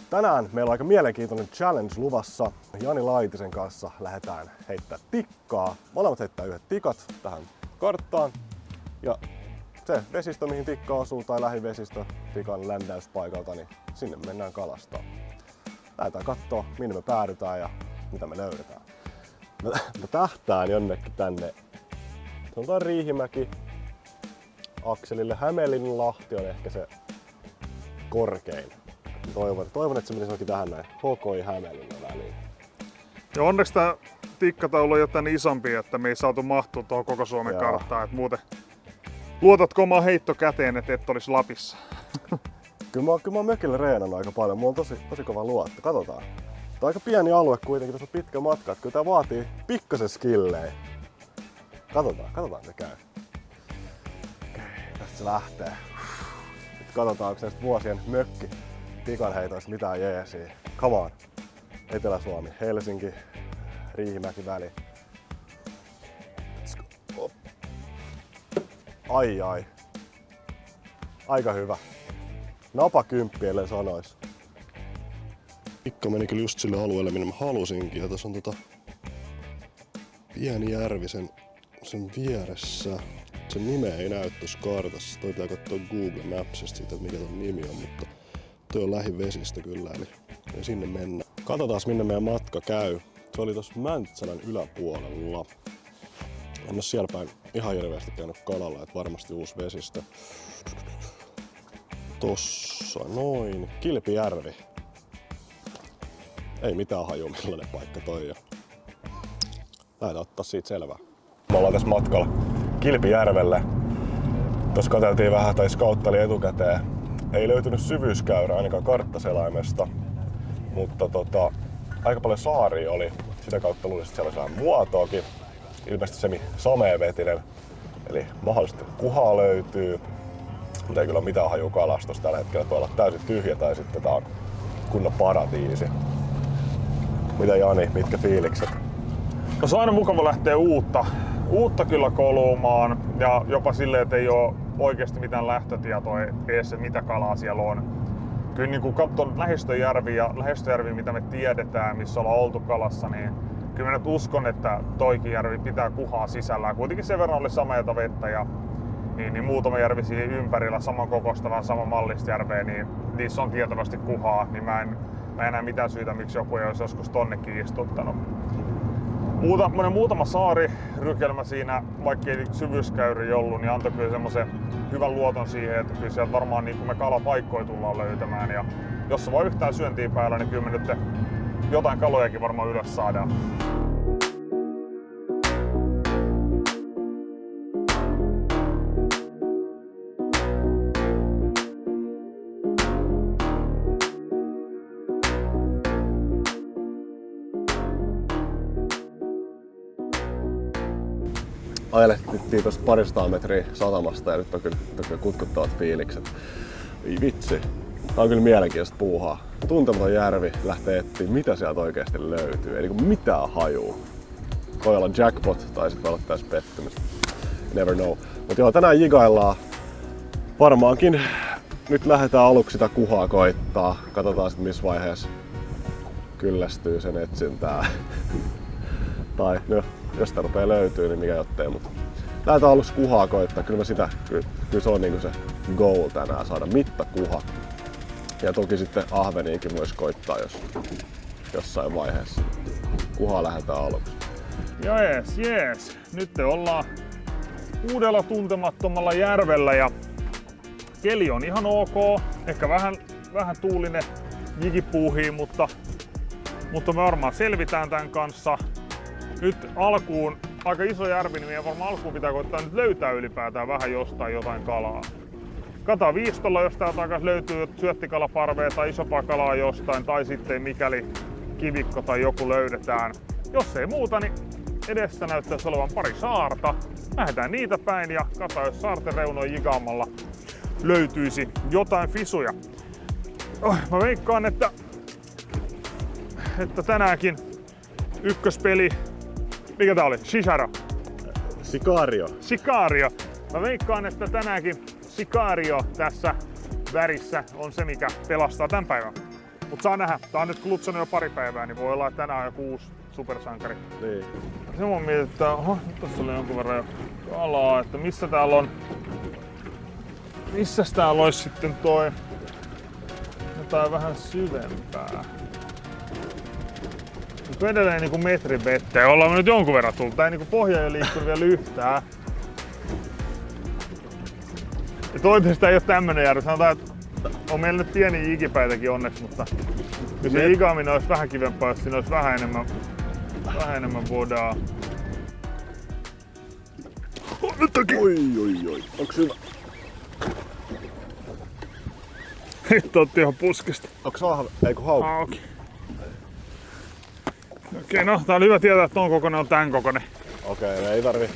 Tänään meillä on aika mielenkiintoinen challenge luvassa. Jani Laitisen kanssa lähdetään heittää tikkaa. Molemmat heittää yhdet tikat tähän karttaan. Ja se vesistö, mihin tikka osuu, tai lähivesistö tikan ländäyspaikalta, niin sinne mennään kalastaa. Lähdetään kattoo, minne me päädytään ja mitä me löydetään. Mä tähtään jonnekin tänne. Sanotaan Riihimäki akselille. Hämeenlinnanlahti on ehkä se korkein. Toivon, että se menisi oikein tähän näin. HKI Hämeenlinnan väliin. Ja onneksi tää tikkataulu on jo tän isompi, että me ei saatu mahtua tuohon koko Suomen karttaan. Et muuten luotatko omaa heitto käteen, että et olisi Lapissa? Kyllä mä oon mökillä reenannut aika paljon. Mulla on tosi kova luotto. Katsotaan. Tää on aika pieni alue kuitenkin, tässä on pitkä matka. Kyllä tää vaatii pikkasen skillejä. Katsotaan se käy. Okei, tästä se lähtee. Nyt katsotaan, onko näistä vuosien mökki tikanheitoista mitään jeesiä. Come on. Etelä-Suomi, Helsinki, Riihimäki väli. Ai. Aika hyvä. Napa 10, ellen sanois. Tikka meni kyllä just sille alueelle, minne mä halusinkin. Ja tässä on pieni järvi sen vieressä. Sen nimeä ei näy tuossa kartassa. Toi pitää katsoa Google Mapsista siitä, mikä ton nimi on, mutta toi on lähivesistö kyllä, eli sinne mennään. Katsotaan minne meidän matka käy. Se oli tuossa Mäntsälän yläpuolella. En oo siellä päin ihan hirveästi käynyt kalalla, että varmasti uusi vesistö. Tossa noin. Kilpijärvi. Ei mitään hajua millainen paikka toi on. Lähdetään ottaa siitä selvää. Me ollaan tässä matkalla Kilpijärvelle. Tuossa katseltiin vähän tai skauttaili etukäteen. Ei löytynyt syvyyskäyrää ainakaan karttaselaimesta. Mutta aika paljon saaria oli. Sitä kautta luulisin, että siellä olisi vähän muotoakin. Ilmeisesti semi-sameavetinen. Eli mahdollisesti kuhaa löytyy. Mutta ei kyllä ole mitään hajua kalastusta tällä hetkellä. Tuolla on täysin tyhjä tai sitten tää on kunnon paratiisi. Mitä Jani, mitkä fiilikset? No se on aina mukava lähteä uutta kyllä kolumaan ja jopa silleen, että ei ole oikeasti mitään lähtötietoa edes, mitä kalaa siellä on. Kyllä niin kun katsoo lähistöjärvi, mitä me tiedetään, missä ollaan oltu kalassa, niin kyllä mä nyt uskon, että toikin järvi pitää kuhaa sisällään. Kuitenkin sen verran oli sameata vettä ja niin muutama järvi siinä ympärillä samankokoista, vähän samanmallista järveä, niin niissä on tietysti kuhaa, niin mä en näe mitään syytä, miksi joku ei olisi joskus tonnekin istuttanut. Muutama saarirykelmä siinä, vaikka ei syvyyskäyri ollut, niin antoi kyllä semmoisen hyvän luoton siihen, että kyllä sieltä varmaan niin kun me kalapaikkoja tullaan löytämään. Ja jos se vaan yhtään syöntiä päällä, niin kyllä me nyt jotain kalojakin varmaan ylös saadaan. Ajelehtiin tuosta 200 metriä satamasta ja nyt on kyllä kutkuttavat fiilikset. Ei vitsi. Tää on kyllä mielenkiintoista puuhaa. Tuntematon järvi lähtee etsiä, mitä sieltä oikeasti löytyy. Eli mitään hajuu. Voi olla jackpot tai sitten voi olla täys pettymys. Never know. Mut joo, tänään jigaillaan. Varmaankin nyt lähdetään aluksi sitä kuhaa koittaa. Katsotaan sitten missä vaiheessa kyllästyy sen etsintään. Tai no, jos sitä rupeaa löytyy, niin mikä jottei, mutta lähdetään aluksi kuhaa koittaa. Kyllä se on niinku se goal tänään, saada mittakuha. Ja toki sitten ahveniinkin myös koittaa, jos jossain vaiheessa. Kuhaa lähdetään aluksi. Jees. Nyt ollaan uudella tuntemattomalla järvellä ja keli on ihan ok. Ehkä vähän tuulinen jigipuuhii, mutta me varmaan selvitään tämän kanssa. Nyt alkuun, aika iso järvi, niin varmaan alkuun pitää koittaa nyt löytää ylipäätään vähän jostain jotain kalaa. Kata viistolla, jos täältä takas löytyy syöttikalaparvea tai isompaa kalaa jostain, tai sitten mikäli kivikko tai joku löydetään. Jos ei muuta, niin edessä näyttäisi olevan pari saarta. Lähdetään niitä päin ja kata, jos saarten reunoin jigaamalla löytyisi jotain fisuja. Mä veikkaan, että tänäänkin ykköspeli. Mikä tää oli? Sicario. Mä veikkaan, että tänäänkin Sicario tässä värissä on se, mikä pelastaa tämän päivän. Mut saa nähdä. Tää on nyt klutsannut jo pari päivää, niin voi olla, että tänään on joku uusi supersankari. Niin. Se mun mietin, että nyt tossa oli jonkun verran jo kalaa, että missä täällä on... Missäs täällä olisi sitten toi... Jotain vähän syvempää. Nyt edelleen niinku metrin vettä ja ollaan me nyt jonkun verran tullut. Tää ei niinku pohja ei liikkunut vielä yhtään. Ja toivottavasti ei oo tämmönen järvi. Sanotaan, että on meillä nyt pieni ikipäitäkin onneksi, mutta jos se igaaminen olisi vähän kivempaa, jos siinä olisi vähän enemmän vodaa. Nyt toki! Oi. Onks hyvä? Hitto otti ihan puskista. Onks eiku haukki? Auki. Okei, no tää oli hyvä tietää, että ton kokoinen on tän kokoinen. Okei, ei tarvi.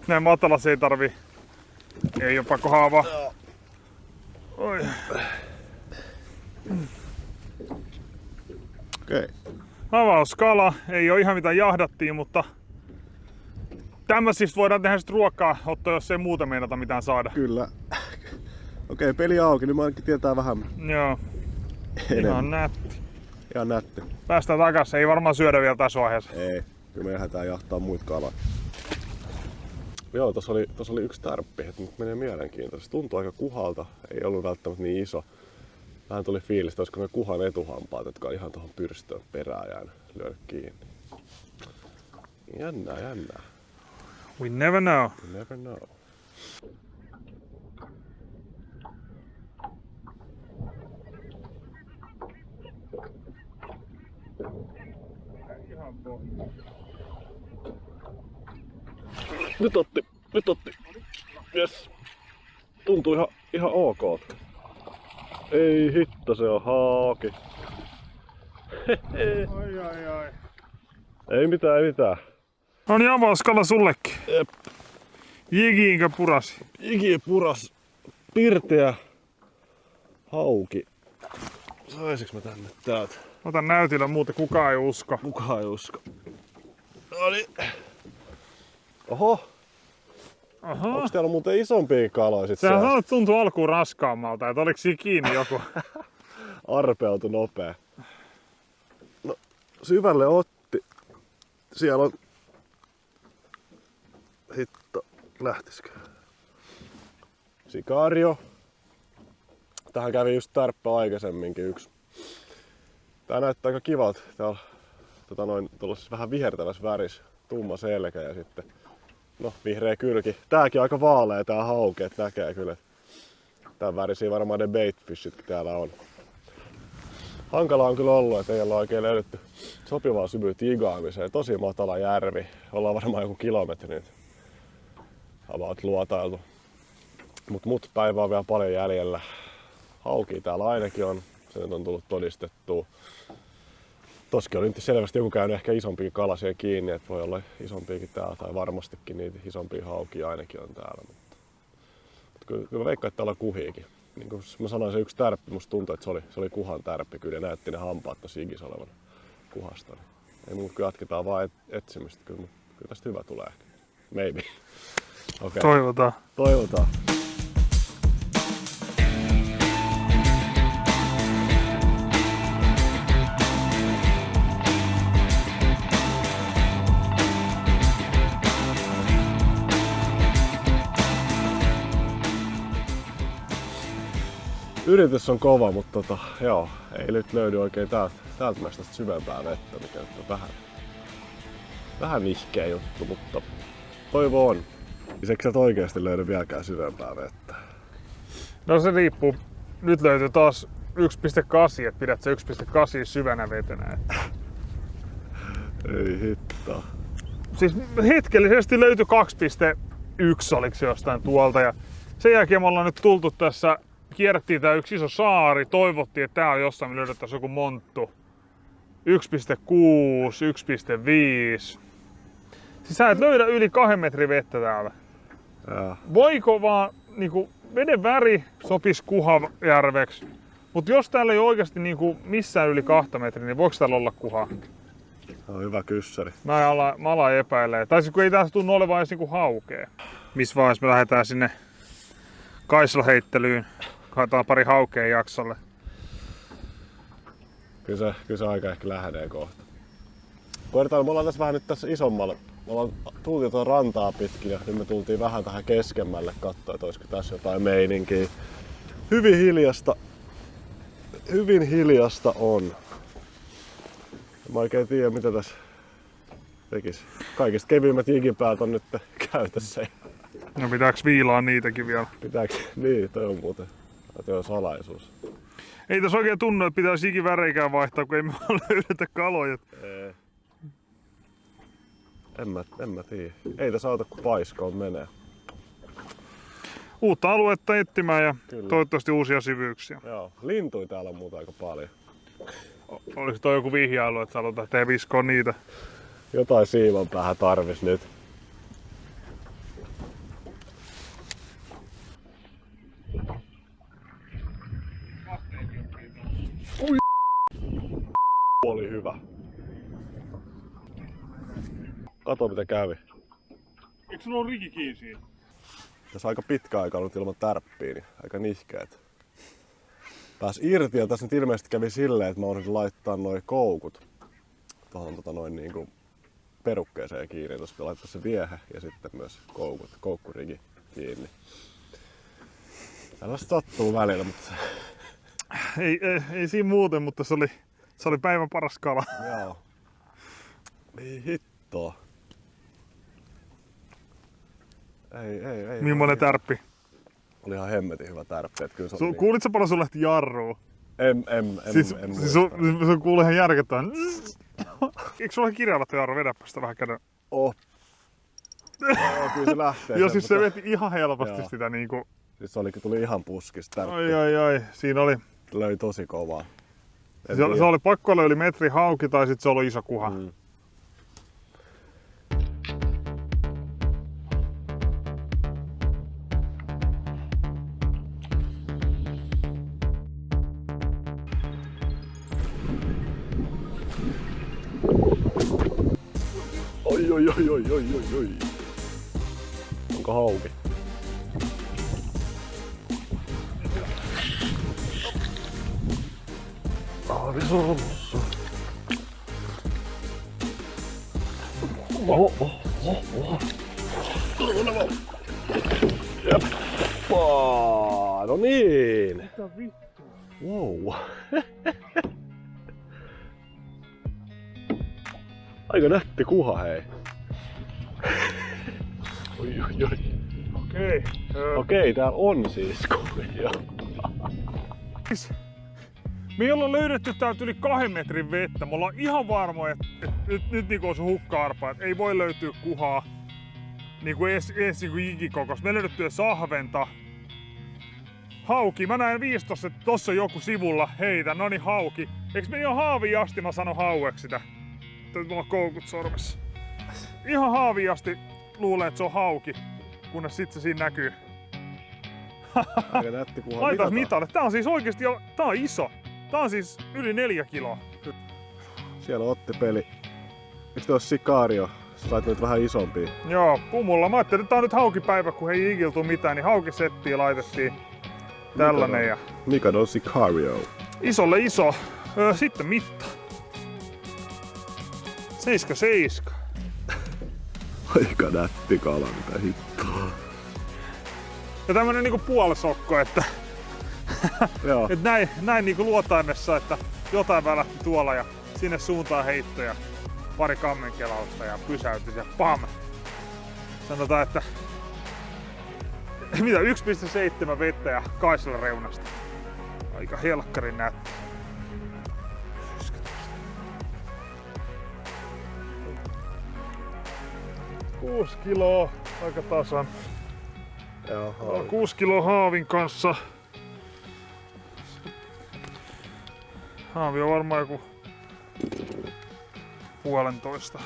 Näin matalassa ei tarvi. Ei oo pakko haavaa. Oi. Okei. Avauskala. Ei oo ihan mitä jahdattiin, mutta tämmöisistä voidaan tehdä sit ruokaa, ottaa jos ei muuta meinata mitään saada. Kyllä. Okei, peli auki, nyt mä ainakin tietää vähän Joo. enemmän. Ihan nätti. Ihan nätti. Päästään takas. Ei varmaan syödä vielä tässä vaiheessa. Ei, kyllä me lähdetään jahtaa muita kalaa. Joo, tossa oli yksi tärppi, että nyt menee mielenkiintoisesti. Tuntuu aika kuhalta, ei ollut välttämättä niin iso. Vähän tuli fiilis, että olisiko ne kuhan etuhampaat, jotka on ihan tuohon pyrstöön perään jäänyt lyönyt kiinni. Jännää. We never know. You never know. Nyt otti. Yes. Tuntuu ihan ok. Ei hitto, se on haaki. Ai. Ei mitään. No niin, avauskala sullekin. Jep. Jigiinkö purasi? Jiki puras. Pirteä. Hauki. Saisiks mä tänne täältä? Ota näytillä, muuten kukaan ei usko. Kukaan ei usko. Noniin. Oho. Aha. Onks täällä muuten isompia kaloja sit Sehän siellä? sanoi, että tuntuu alkuun raskaammalta, että oliko siinä kiinni joku? Arpeutu nopea. No, syvälle otti. Siellä on... Hitto, lähtisikö? Sikario. Tähän kävi just tärppä aikaisemminkin yksi. Tää näyttää aika kivalta. Täällä on tuollaisessa vähän vihertävässä värissä. Tumma selkä ja sitten vihreä kylki. Tääkin on aika vaalea tää hauke, että näkee kyllä. Tän värisiä varmaan ne baitfishitkin täällä on. Hankala on kyllä ollut, että ei olla oikein löydetty sopivaa syvyyttä igaamiseen. Tosi matala järvi. Ollaan varmaan joku kilometri nyt about luotailtu. Mut päivä on vielä paljon jäljellä. Haukia täällä ainakin on. Se nyt on tullut todistettua. Toskin oli nyt selvästi joku käynyt ehkä isompiin kalasien kiinni, että voi olla isompiakin täällä, tai varmastikin niitä isompia haukia ainakin on täällä. Mutta kyllä veikkaan, että täällä on kuhiikin. Niin kuin mä sanoin, se yksi tärppi, musta tuntui, että se oli kuhan tärppi, kyllä näytti ne hampaat tosi ikissä olevan kuhasta. Niin ei muuta, kun jatketaan vaan etsimistä, kyllä tästä hyvä tulee ehkä. Maybe. Okay. Toivotaan. Yritys on kova, mutta joo, ei nyt löydy oikein täältä näistä syvempää vettä, mikä nyt on vähän nihkeä juttu, mutta toivo on. Lisäksi sieltä oikeasti löydy vieläkään syvempää vettä. No se riippuu. Nyt löytyy taas 1.8, että pidät se 1.8 syvänä vetenä. Ei hittaa. Siis hetkellisesti löytyi 2.1 oliko se jostain tuolta ja sen jälkeen me ollaan nyt tultu tässä. Kierrettiin tää yksi iso saari, toivottiin, että tää on jossain, me löydettäisiin joku monttu. 1.6, 1.5. Siis sä et löydä yli 2 metrin vettä täällä. Voiko vaan niinku veden väri sopisi Kuhajärveksi, mutta jos täällä ei oikeasti niinku missään yli 2 metriä, niin voiko täällä olla kuha? On hyvä kyssäri. Mä alan epäilee. Tai siis kun ei tässä tunnu olevan edes niinku haukea. Missä vaiheessa me lähdetään sinne Kaislaheittelyyn. Haetaan pari haukea jaksolle. Kyllä se aika ehkä lähenee kohta. Koitetaan, me ollaan tässä vähän nyt tässä isommalla. Tultiin tuon rantaa pitkin ja nyt me tultiin vähän tähän keskemmälle katsoa, että olisiko tässä jotain meininkiä. Hyvin hiljasta on. Mä oikein tiedä mitä tässä tekis. Kaikista kevimmät jigipäät on nyt käytössä. No pitääks viilaa niitäkin vielä? Pitääkö? Niin, toi on muuten. Toi on salaisuus. Ei tässä oikein tunnu, että pitäisi jigiväreikään vaihtaa, kun ei me löydetä kaloja. En mä tiedä. Ei tässä auta kun paiskoon menee. Uutta aluetta etsimään ja Kyllä. toivottavasti uusia syvyyksiä. Joo, lintuja täällä on muuta aika paljon. Oliko toi joku vihjailu, että halutaan tehdä viskoon niitä? Jotain siivan päähän tarvis nyt. Ui. Oli hyvä. Kato mitä kävi. Eikö sulla ole riki kiinni siinä? Tässä aika pitkä aika ollut ilman tärppiä, niin aika nihkeet. Pääs irti ja tässä nyt ilmeisesti kävi silleen, että mä unohdin laittaa noi koukut tohon niinku perukkeeseen kiinni. Tuossa pitää laittaa se viehe ja sitten myös koukkurigi kiinni. Tällaista sattuu välillä, mutta Ei siinä muuten, mutta se oli päivän paras kala. joo. Ei hittoa. Ei. Millainen tärppi? Oli ihan hemmetin hyvä tärppi. Kyllä se oli Kuulitko paljon sun lähti jarruun? en muista. Se kuulee ihan järkyttävän. Eikö sulla kirjalla tuo jarru? Vedäpä sitä vähän käden. Oh. Joo, kyllä se lähtee. Joo, siis se veti ihan helposti joo. sitä niinku. Siis se tuli ihan puskista tärppi. Ai. Siinä oli. Löi tosi kovaa. Se oli pakko olla yli metri hauki tai sit se oli iso kuha. Oi. Onko hauki? Aavisolmussa. Jappaa, no niin. Mitä vittu? Wow. Aika nätti kuha, hei. Oi. Okei, täällä on siis kuvia. Me ei olla löydetty täältä yli 2 metrin vettä. Me ollaan ihan varmoja, että nyt niinku on se hukka-arpa, että ei voi löytyä kuhaa niinku edes niinku jikikokos. Me ei löydetty edes ahventa. Hauki, mä näen 15, että tossa on joku sivulla. Heitä, no niin hauki. Eiks me ihan haaviin asti mä sanon haueksi sitä? Mulla on koukut sormessa. Ihan haaviin asti luulee, että se on hauki, kunnes sit se siinä näkyy. Aika nätti kuha. Laitas mitalle. Tää on siis oikeesti tää on iso. Tää on siis yli 4 kiloa. Siellä otti peli. Eikö toi Sicario? Sä sait nyt vähän isompia. Joo, pumulla. Mä ajattelin, että tää on nyt haukipäivä, kun ei ikiltu mitään, niin haukisettiin laitettiin tällainen. Ja Mikä on Sicario? isolle iso. Sitten mitta. 7,7. Aika nätti kala, mitä hittoa. Ja tämmönen niinku puolisokko, että Joo. et näin niinku luotaimessa, että jotain välähti tuolla ja sinne suuntaan heittoja. Pari kammenkelausta ja pysäytys ja pam! Sanotaan, että mitä 1,7 vettä ja Kaislan reunasta. Aika helkkarin nätti. 6 kiloa, aika tasan. Joo, 6 kiloa haavin kanssa. Haavi on varmaan joku 1,5.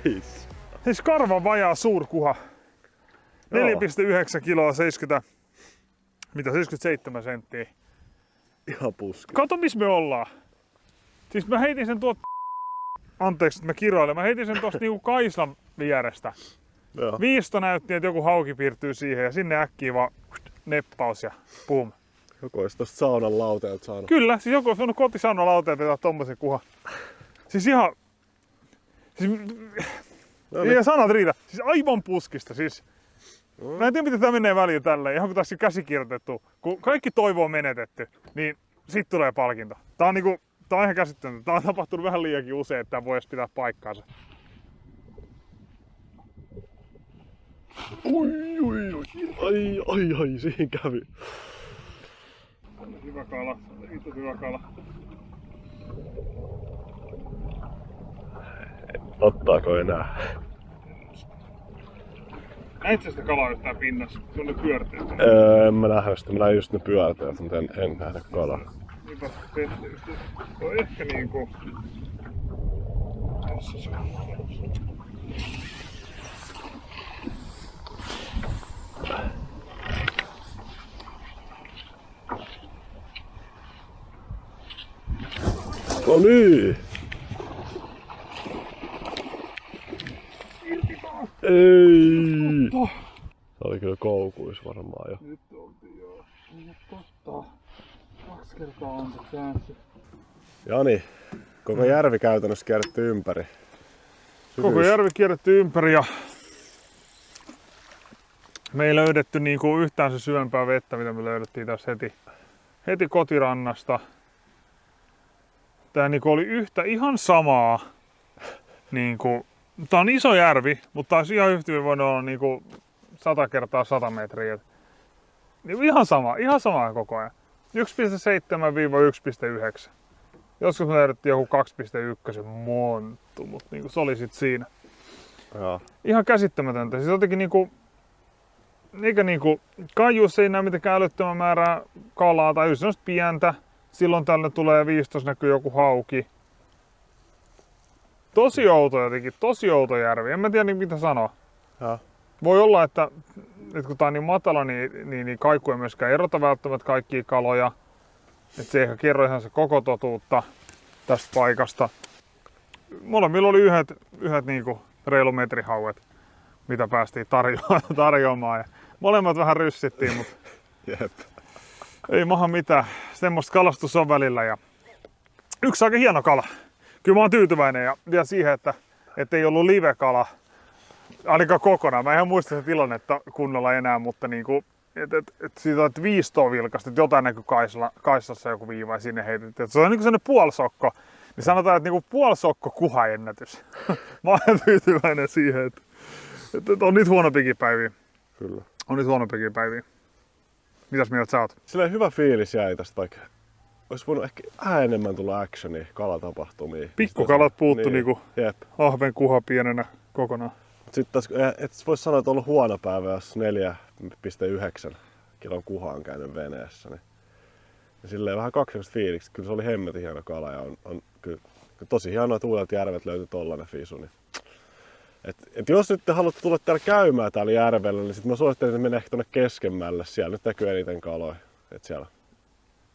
Nice. Siis karvan vajaa suurkuha. 4,9 kiloa, 77 senttiä. Ihan puski. Kato missä me ollaan. Siis mä heitin sen tuolta... Anteeksi, että mä kiroilen. Mä heitin sen tuosta niinku Kaislan vierestä. Joo. Viisto näytti, että joku hauki piirtyy siihen ja sinne äkkiä vaan neppaus ja pum. Joku olisi tosta saunan lauteelta saanut. Kyllä, siis joku olisi voinut kotisaunan lauteelta vetää tommosen kuhan. Siis ihan... Siis... No, ei sanat riitä. Siis aivan puskista. Siis... Mä en tiedä miten tää menee väliin tälleen, ihan kun taas käsikirjoitettu. Kun kaikki toivo on menetetty, niin sit tulee palkinto. Tää on niinku... Tää on ihan käsittämätöntä. Tää on tapahtunut vähän liiankin usein, että tää voi edes pitää paikkaansa. Oi, ai, siihen kävi. Hyvä kala, vittu hyvä kala. Ottaako enää? Näitkö sitä kalaa yhtään pinnassa? Se on ne pyörteet. En mä nähdä sitä, mä näin just ne pyörteet, mutta en nähdä kalaa. Niinpä tehty. Se on ehkä niinku... Tässä se on. No niin! Ei! Se oli kyllä koukuis varmaan jo. Nyt oltiin joo. Totta. 2 kertaa on se käänsi. Jani, koko järvi käytännössä kierretty ympäri. Koko järvi kierretty ympäri ja me ei löydetty niinku yhtään se syvempää vettä, mitä me löydettiin tässä heti kotirannasta. Tää niinku oli ihan samaa. Niinku, tää on iso järvi, mutta taas ihan yhtä hyvin voinut olla niinku 100 kertaa 100 metriä. Niin ihan sama koko ajan. 1,7-1,9. Joskus me löydettiin joku 2,1 monttu, mutta niinku se oli sit siinä. Joo. Ihan käsittämätöntä. Siis jotenkin niinku... Eikä niinku... Kaijuussa ei näe mitenkään älyttömän määrää kalaa tai just semmoista pientä. Silloin tällöin tulee viistossa näkyy joku hauki. Tosi outo jotenkin, tosi outo järvi. En mä tiedä mitä sanoa. Ja. Voi olla, että kun tää on niin matala, niin kaiku ei myöskään erota välttämättä kaikkia kaloja. Et se ei kerro ihan se koko totuutta tästä paikasta. Molemmilla oli yhdet niinku reilu metrihauet, mitä päästiin tarjoamaan. Ja molemmat vähän ryssittiin, mutta Jep. ei maha mitään. Semmoista kalastus on välillä. Ja yksi aika hieno kala. Kyllä mä oon tyytyväinen ja vielä siihen, että ei ollut live-kala. Ainakaan kokonaan. Mä en muista sitä tilannetta kunnolla enää, mutta niinku, siitä on viistoa vilkasta, että jotain näkyy Kaislassa joku viiva ja sinne heitettiin. Se on niinku sellainen puolisokko. Niin sanotaan, että niinku puolisokko kuhaennätys. Mä oon tyytyväinen siihen, että on nyt huonompikin päiviä. Kyllä. On nyt huonompikin päiviä. Mitäs mieltä sä oot? Silleen hyvä fiilis jäi tästä, vaikka olisi voinut ehkä vähän enemmän tulla actionia, kalatapahtumia. Pikkukalat puuttu niin. niinku Jep. ahven kuha pienenä kokonaan. Sitten taas, et voisi sanoa, että on ollut huono päivä, jos 4,9 kilon kuha on käynyt veneessä. Niin. Ja silleen vähän kaksikosta fiiliksi. Kyllä se oli hemmetin hieno kala ja on kyllä tosi hienoa, että uudelta järvet löytyi tollanen fisu. Niin. Et jos nyt haluatte tulla täällä käymään täällä järvellä, niin sit mä suosittelen, että menee ehkä tonne keskemmälle. Siellä nyt näkyy eniten kaloja. Et siellä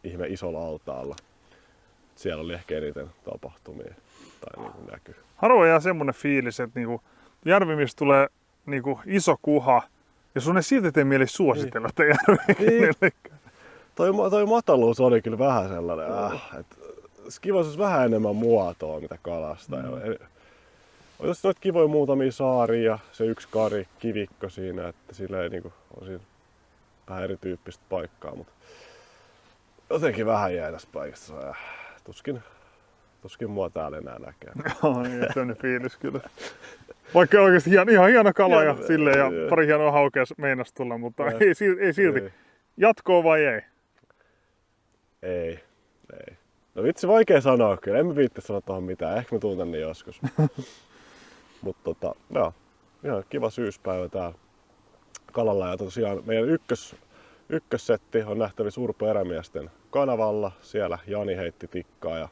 ihme isolla altaalla. Siellä oli ehkä eniten tapahtumia. Tai niin kuin näkyy. Harvoin jää semmonen fiilis, että niinku järvi, missä tulee niinku iso kuha, ja sun ei silti tee mieli suositella sitä järveä kenellekään. Toi mataluus oli kyllä vähän sellainen, että kiva olisi vähän enemmän muotoa, mitä kalastaa. Olisi noita kivoja muutamia saaria ja se yksi kari, kivikko siinä, että sillä ei niinku, on siinä vähän erityyppistä paikkaa, mutta jotenkin vähän jäi tästä paikasta. Tuskin mua täällä enää näkee. Joo, niin sellainen fiilis kyllä. Vaikka oikeesti ihan hieno kala ja silleen ja pari hienoa haukea meinas tulla, mutta ei silti. Ei. Jatkoa vai ei? Ei. No vitsi, vaikea sanoa kyllä. En mä viitti sanoa tohon mitään. Ehkä mä tuun tänne joskus. Mutta joo, ihan kiva syyspäivä täällä kalalla. Ja tosiaan meidän ykkössetti on nähtävissä Urpo Erämiesten kanavalla. Siellä Jani heitti tikkaa ja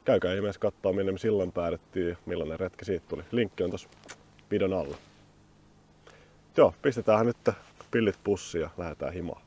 käykää ihmeessä katsoa minne me silloin päädyttiin ja millainen retki siitä tuli. Linkki on tossa videon alla. Joo, pistetäänhän nyt pillit pussiin ja lähdetään himaan.